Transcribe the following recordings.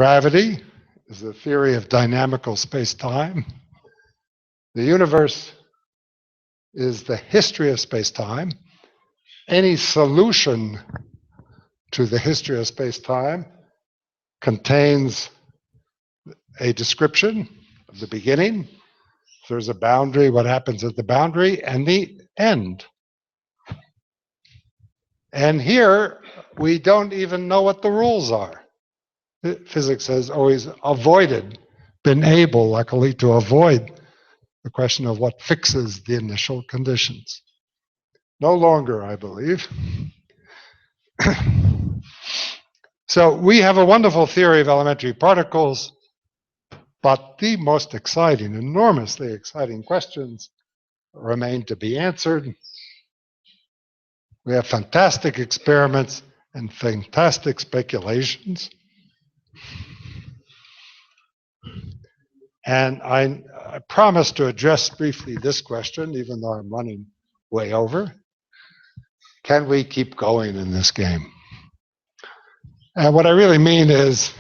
Gravity is the theory of dynamical space-time. The universe is the history of space-time. Any solution to the history of space-time contains a description of the beginning. If there's a boundary, what happens at the boundary, and the end. And here, we don't even know what the rules are. Physics has always been able, luckily, to avoid the question of what fixes the initial conditions. No longer, I believe. So we have a wonderful theory of elementary particles, but the most exciting, enormously exciting questions remain to be answered. We have fantastic experiments and fantastic speculations. And I promise to address briefly this question, even though I'm running way over. Can we keep going in this game? And what I really mean is,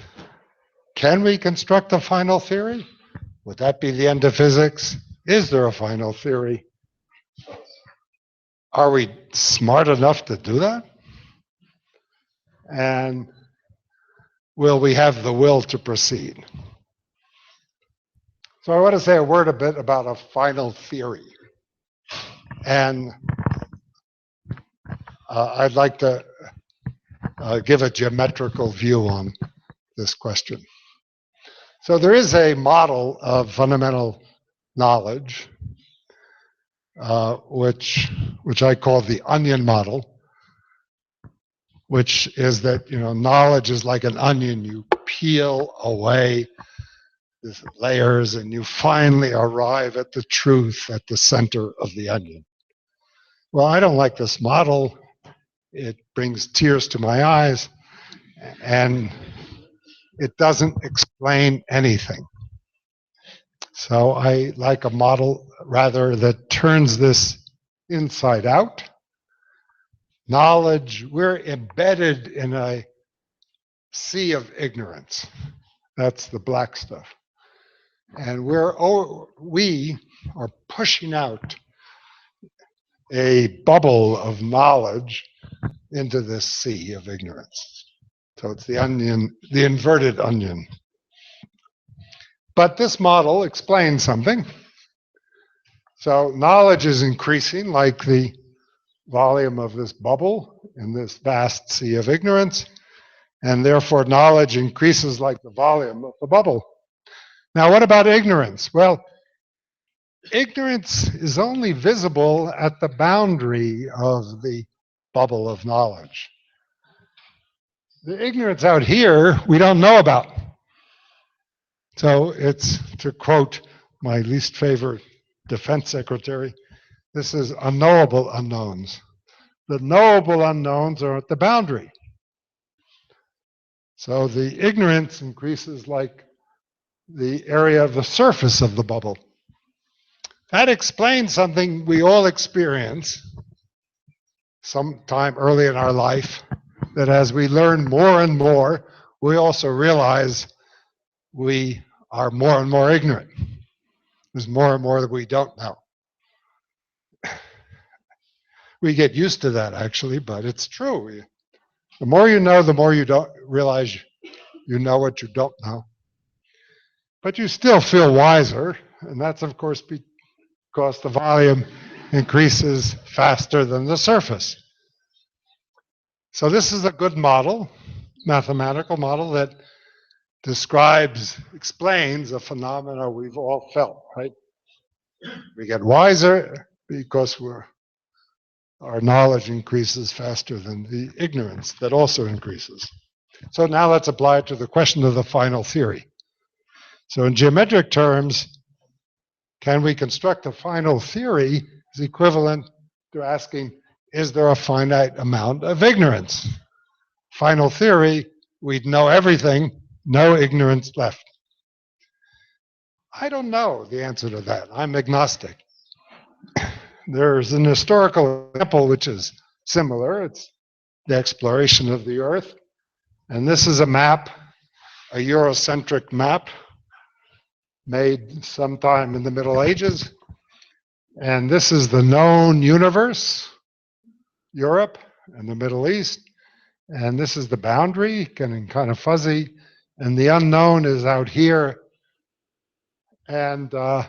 can we construct a final theory? Would that be the end of physics? Is there a final theory? Are we smart enough to do that? And will we have the will to proceed? So I want to say a bit about a final theory. And I'd like to give a geometrical view on this question. So there is a model of fundamental knowledge, which I call the onion model, which is that, knowledge is like an onion. You peel away these layers and you finally arrive at the truth at the center of the onion. Well, I don't like this model. It brings tears to my eyes, and it doesn't explain anything. So I like a model, rather, that turns this inside out. Knowledge, we're embedded in a sea of ignorance. That's the black stuff. And we are pushing out a bubble of knowledge into this sea of ignorance. So it's the onion, the inverted onion. But this model explains something. So knowledge is increasing like the volume of this bubble in this vast sea of ignorance, and therefore knowledge increases like the volume of the bubble. Now, what about ignorance? Well, ignorance is only visible at the boundary of the bubble of knowledge. The ignorance out here, we don't know about. So it's, to quote my least favorite defense secretary, this is unknowable unknowns. The knowable unknowns are at the boundary. So the ignorance increases like the area of the surface of the bubble. That explains something we all experience sometime early in our life, that as we learn more and more, we also realize we are more and more ignorant. There's more and more that we don't know. We get used to that, actually, but it's true. The more you know, the more you don't realize you know what you don't know. But you still feel wiser, and that's, of course, because the volume increases faster than the surface. So this is a good model, mathematical model, that explains a phenomena we've all felt, right? We get wiser because our knowledge increases faster than the ignorance that also increases. So now let's apply it to the question of the final theory. So in geometric terms, can we construct a final theory is equivalent to asking, is there a finite amount of ignorance? Final theory, we'd know everything, no ignorance left. I don't know the answer to that. I'm agnostic. There's an historical example which is similar. It's the exploration of the Earth. And this is a map a Eurocentric map made sometime in the Middle Ages. And this is the known universe, Europe and the Middle East. And this is the boundary, getting kind of fuzzy. And the unknown is out here. And a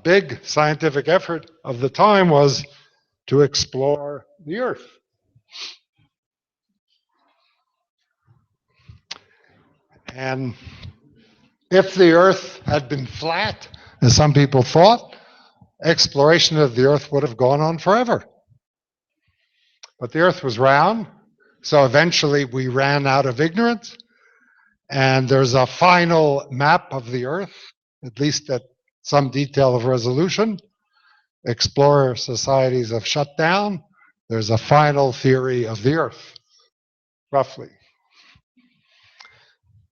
big scientific effort of the time was to explore the Earth. And if the Earth had been flat, as some people thought, exploration of the Earth would have gone on forever. But the Earth was round, so eventually we ran out of ignorance, and there's a final map of the Earth, at least at some detail of resolution. Explorer societies have shut down. There's a final theory of the Earth, roughly.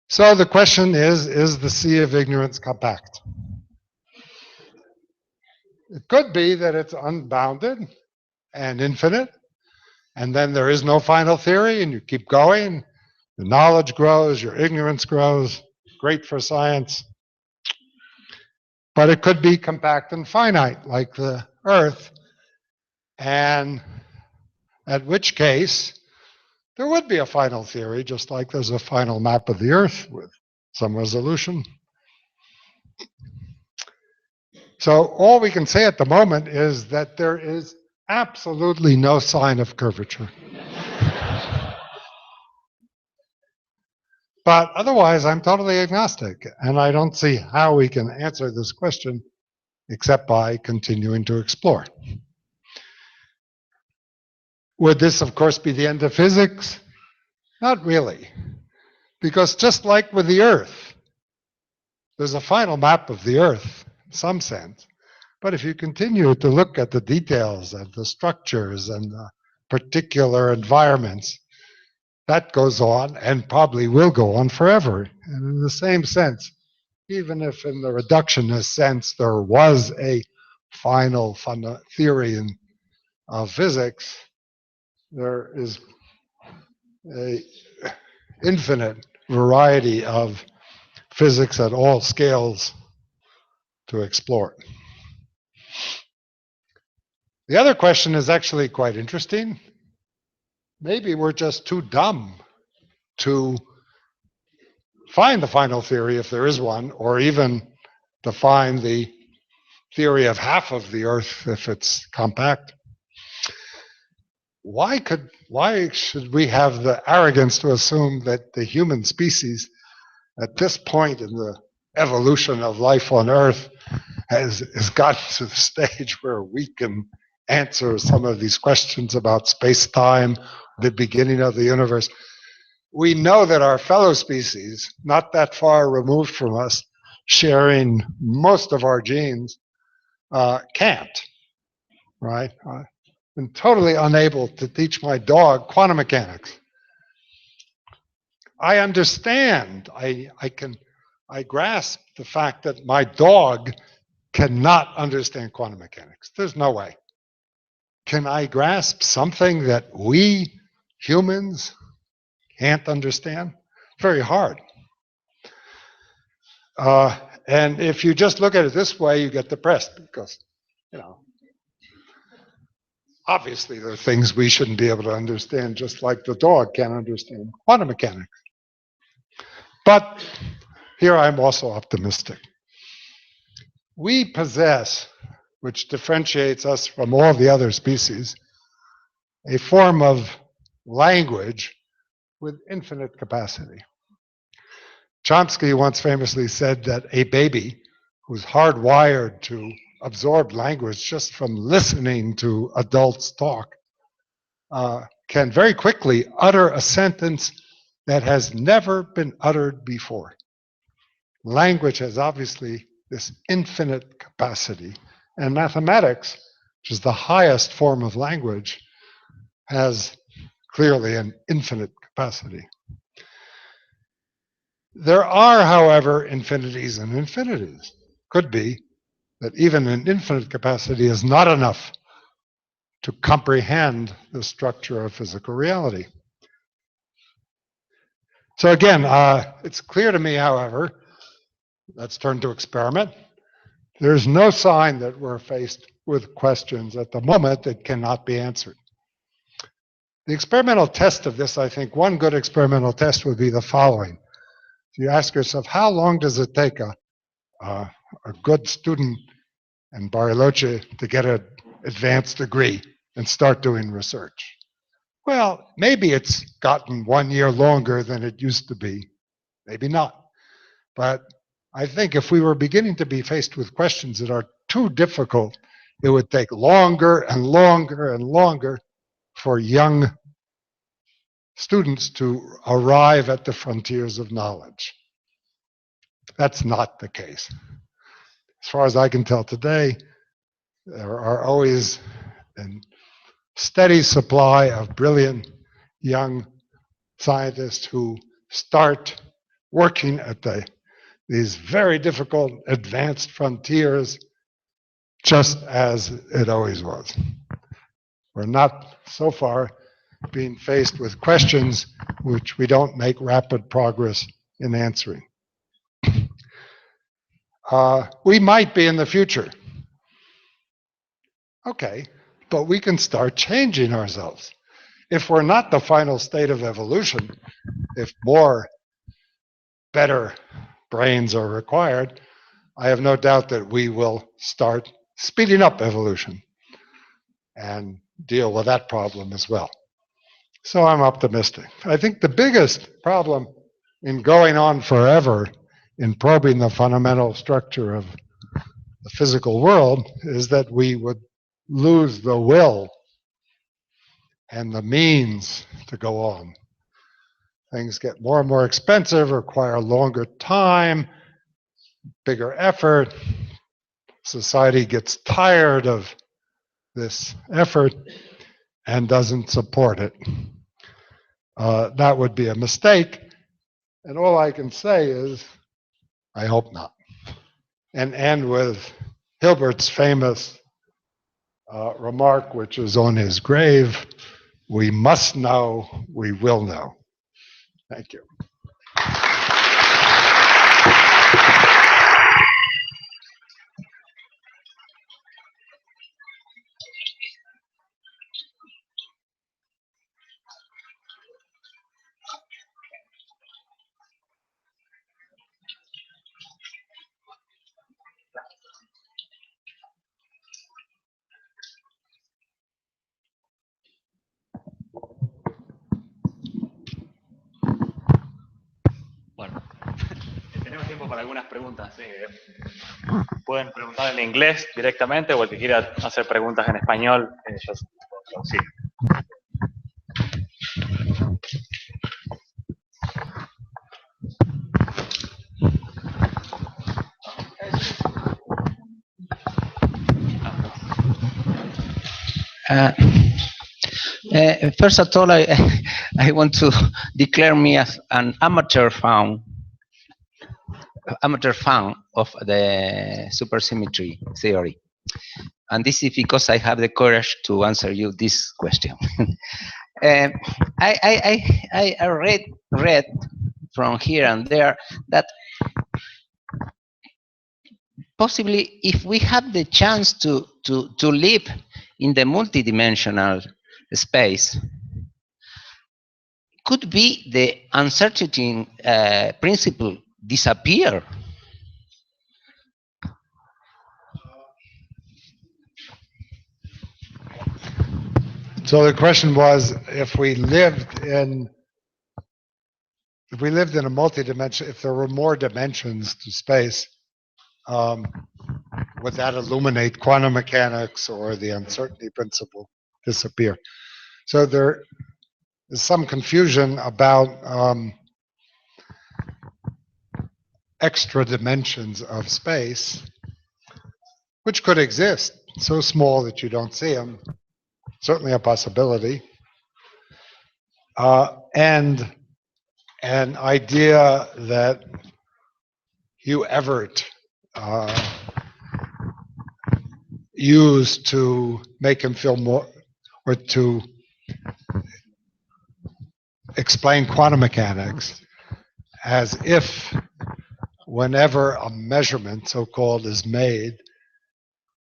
So the question is the sea of ignorance compact? It could be that it's unbounded and infinite, and then there is no final theory, and you keep going. The knowledge grows, your ignorance grows. Great for science. But it could be compact and finite, like the Earth, and at which case there would be a final theory, just like there's a final map of the Earth with some resolution. So all we can say at the moment is that there is absolutely no sign of curvature. But otherwise, I'm totally agnostic, and I don't see how we can answer this question except by continuing to explore. Would this, of course, be the end of physics? Not really, because just like with the Earth, there's a final map of the Earth in some sense. But if you continue to look at the details of the structures and the particular environments, that goes on and probably will go on forever. And in the same sense, even if in the reductionist sense there was a final theory of physics, there is an infinite variety of physics at all scales to explore. The other question is actually quite interesting. Maybe we're just too dumb to find the final theory, if there is one, or even to find the theory of half of the Earth if it's compact. Why should we have the arrogance to assume that the human species at this point in the evolution of life on Earth has gotten to the stage where we can answer some of these questions about space-time, the beginning of the universe? We know that our fellow species, not that far removed from us, sharing most of our genes, can't, right? I've been totally unable to teach my dog quantum mechanics. I understand, I grasp the fact that my dog cannot understand quantum mechanics. There's no way. Can I grasp something that we humans can't understand? Very hard. And if you just look at it this way, you get depressed because, obviously there are things we shouldn't be able to understand, just like the dog can't understand quantum mechanics. But here I'm also optimistic. We possess, which differentiates us from all the other species, a form of language with infinite capacity. Chomsky once famously said that a baby who's hardwired to absorb language just from listening to adults talk can very quickly utter a sentence that has never been uttered before. Language has obviously this infinite capacity, and mathematics, which is the highest form of language, has clearly an infinite capacity. There are, however, infinities and infinities. Could be that even an infinite capacity is not enough to comprehend the structure of physical reality. So again, it's clear to me, however, let's turn to experiment. There's no sign that we're faced with questions at the moment that cannot be answered. The experimental test of this, I think one good experimental test would be the following. You ask yourself, how long does it take a good student in Bariloche to get an advanced degree and start doing research? Well, maybe it's gotten 1 year longer than it used to be. Maybe not. But I think if we were beginning to be faced with questions that are too difficult, it would take longer and longer and longer for young students to arrive at the frontiers of knowledge. That's not the case. As far as I can tell today, there are always a steady supply of brilliant young scientists who start working at these very difficult advanced frontiers just as it always was. We're not so far being faced with questions which we don't make rapid progress in answering. We might be in the future. Okay, but we can start changing ourselves. If we're not the final state of evolution, if more better brains are required, I have no doubt that we will start speeding up evolution and deal with that problem as well. So I'm optimistic. I think the biggest problem in going on forever in probing the fundamental structure of the physical world is that we would lose the will and the means to go on. Things get more and more expensive, require longer time, bigger effort. Society gets tired of this effort and doesn't support it. That would be a mistake. And all I can say is, I hope not. And end with Hilbert's famous remark, which is on his grave, we must know, we will know. Thank you. Bueno, tenemos tiempo para algunas preguntas. Pueden preguntar en inglés directamente o el que quiera hacer preguntas en español, yo puedo traducir. First of all, I want to declare me as an amateur fan of the supersymmetry theory. And this is because I have the courage to answer you this question. I read from here and there that possibly if we have the chance to live in the multidimensional space, could be the uncertainty principle disappear? So the question was, if we lived in a multidimension, if there were more dimensions to space, would that illuminate quantum mechanics or the uncertainty principle disappear? So there is some confusion about extra dimensions of space, which could exist, so small that you don't see them. Certainly a possibility. And an idea that Hugh Everett used to make him feel more, or to explain quantum mechanics, as if whenever a measurement, so-called, is made,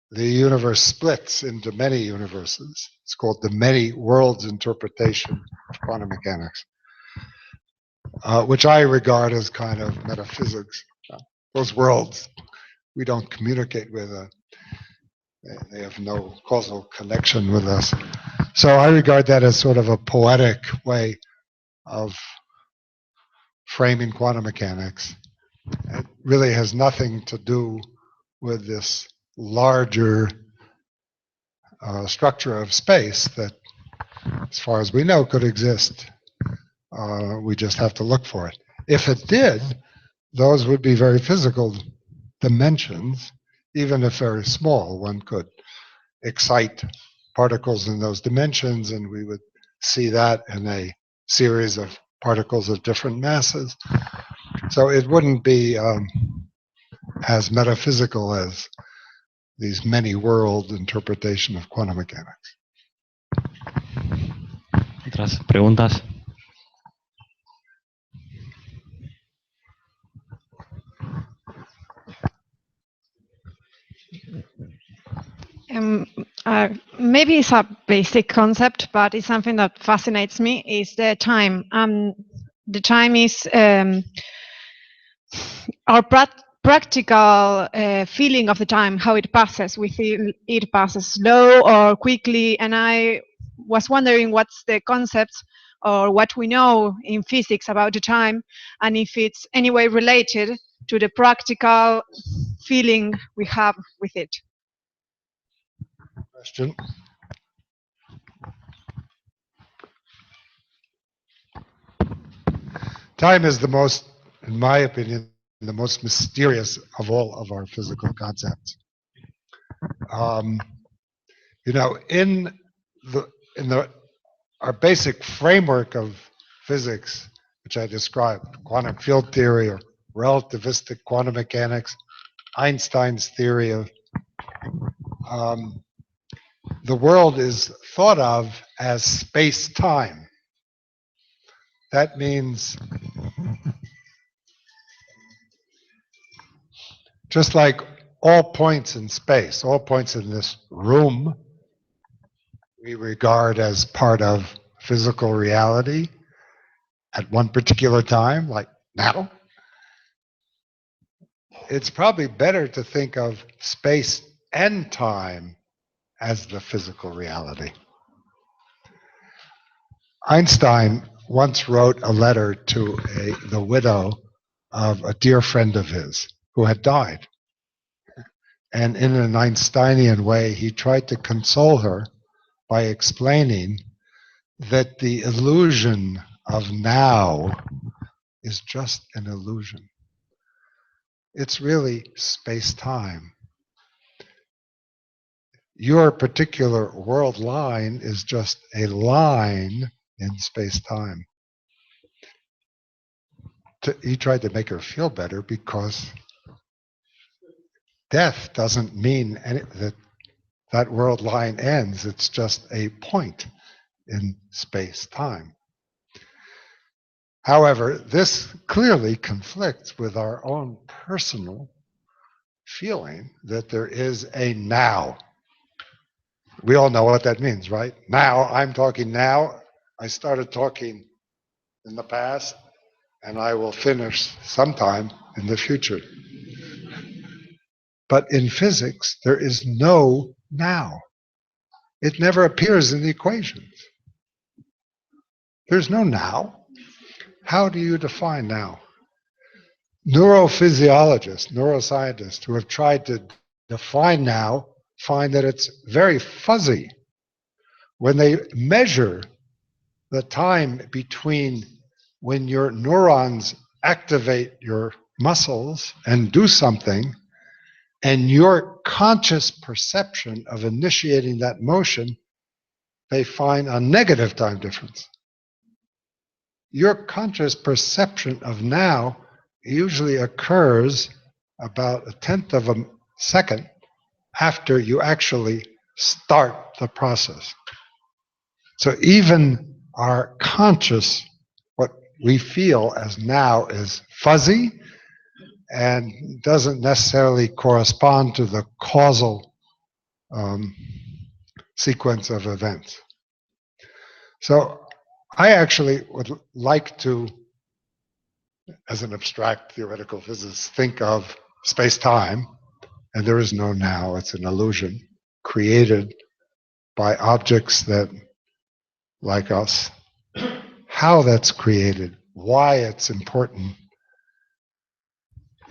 the universe splits into many universes. It's called the many worlds interpretation of quantum mechanics, which I regard as kind of metaphysics. Those worlds we don't communicate with. They have no causal connection with us. So I regard that as sort of a poetic way of framing quantum mechanics. It really has nothing to do with this larger structure of space that, as far as we know, could exist. We just have to look for it. If it did, those would be very physical dimensions, even if very small. One could excite particles in those dimensions, and we would see that in a series of particles of different masses. So it wouldn't be as metaphysical as these many world interpretation of quantum mechanics. ¿Otras preguntas? Maybe it's a basic concept, but it's something that fascinates me, is the time. The time is our practical feeling of the time, how it passes. We feel it passes slow or quickly, and I was wondering what's the concept or what we know in physics about the time, and if it's anyway related to the practical feeling we have with it. Question? Time is the most, in my opinion, the most mysterious of all of our physical concepts. You know, in our basic framework of physics, which I described, quantum field theory or relativistic quantum mechanics, Einstein's theory of the world is thought of as space-time. That means just like all points in space, all points in this room, we regard as part of physical reality at one particular time, like now. It's probably better to think of space and time as the physical reality. Einstein once wrote a letter to the widow of a dear friend of his who had died. And in an Einsteinian way, he tried to console her by explaining that the illusion of now is just an illusion. It's really space-time. Your particular world line is just a line in space-time. He tried to make her feel better because death doesn't mean that world line ends. It's just a point in space-time. However, this clearly conflicts with our own personal feeling that there is a now. We all know what that means, right? Now, I'm talking now. I started talking in the past, and I will finish sometime in the future. But in physics, there is no now. It never appears in the equations. There's no now. How do you define now? Neurophysiologists, neuroscientists who have tried to define now find that it's very fuzzy. When they measure the time between when your neurons activate your muscles and do something and your conscious perception of initiating that motion, they find a negative time difference. Your conscious perception of now usually occurs about 1/10 of a second after you actually start the process. So even our conscious, what we feel as now is fuzzy and doesn't necessarily correspond to the causal sequence of events. So I actually would like to, as an abstract theoretical physicist, think of space-time, and there is no now, it's an illusion, created by objects that, like us, how that's created, why it's important,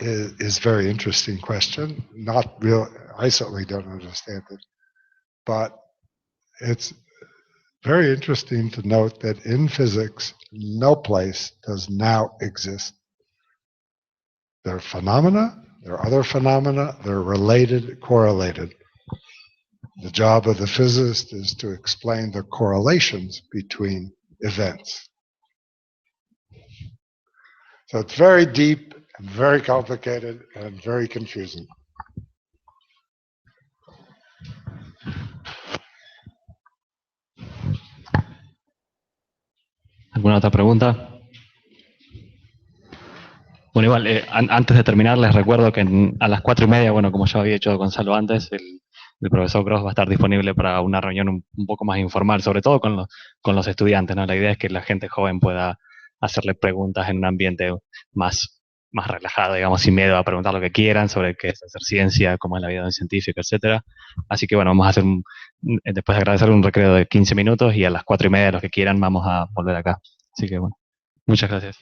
is very interesting question. Not real, I certainly don't understand it, but it's very interesting to note that in physics, no place does now exist. There are phenomena, there are other phenomena, they're related, correlated. The job of the physicist is to explain the correlations between events. So it's very deep, and very complicated, and very confusing. ¿Alguna otra pregunta? Bueno, igual, antes de terminar, les recuerdo que a las 4:30, bueno, como ya había hecho Gonzalo antes, el profesor Gross va a estar disponible para una reunión un poco más informal, sobre todo con los estudiantes, ¿no? La idea es que la gente joven pueda hacerle preguntas en un ambiente más relajado, digamos, sin miedo a preguntar lo que quieran sobre qué es hacer ciencia, cómo es la vida de un científico, etcétera. Así que, bueno, vamos a hacer después de agradecer un recreo de 15 minutos y a las 4:30, los que quieran, vamos a volver acá. Así que, bueno, muchas gracias.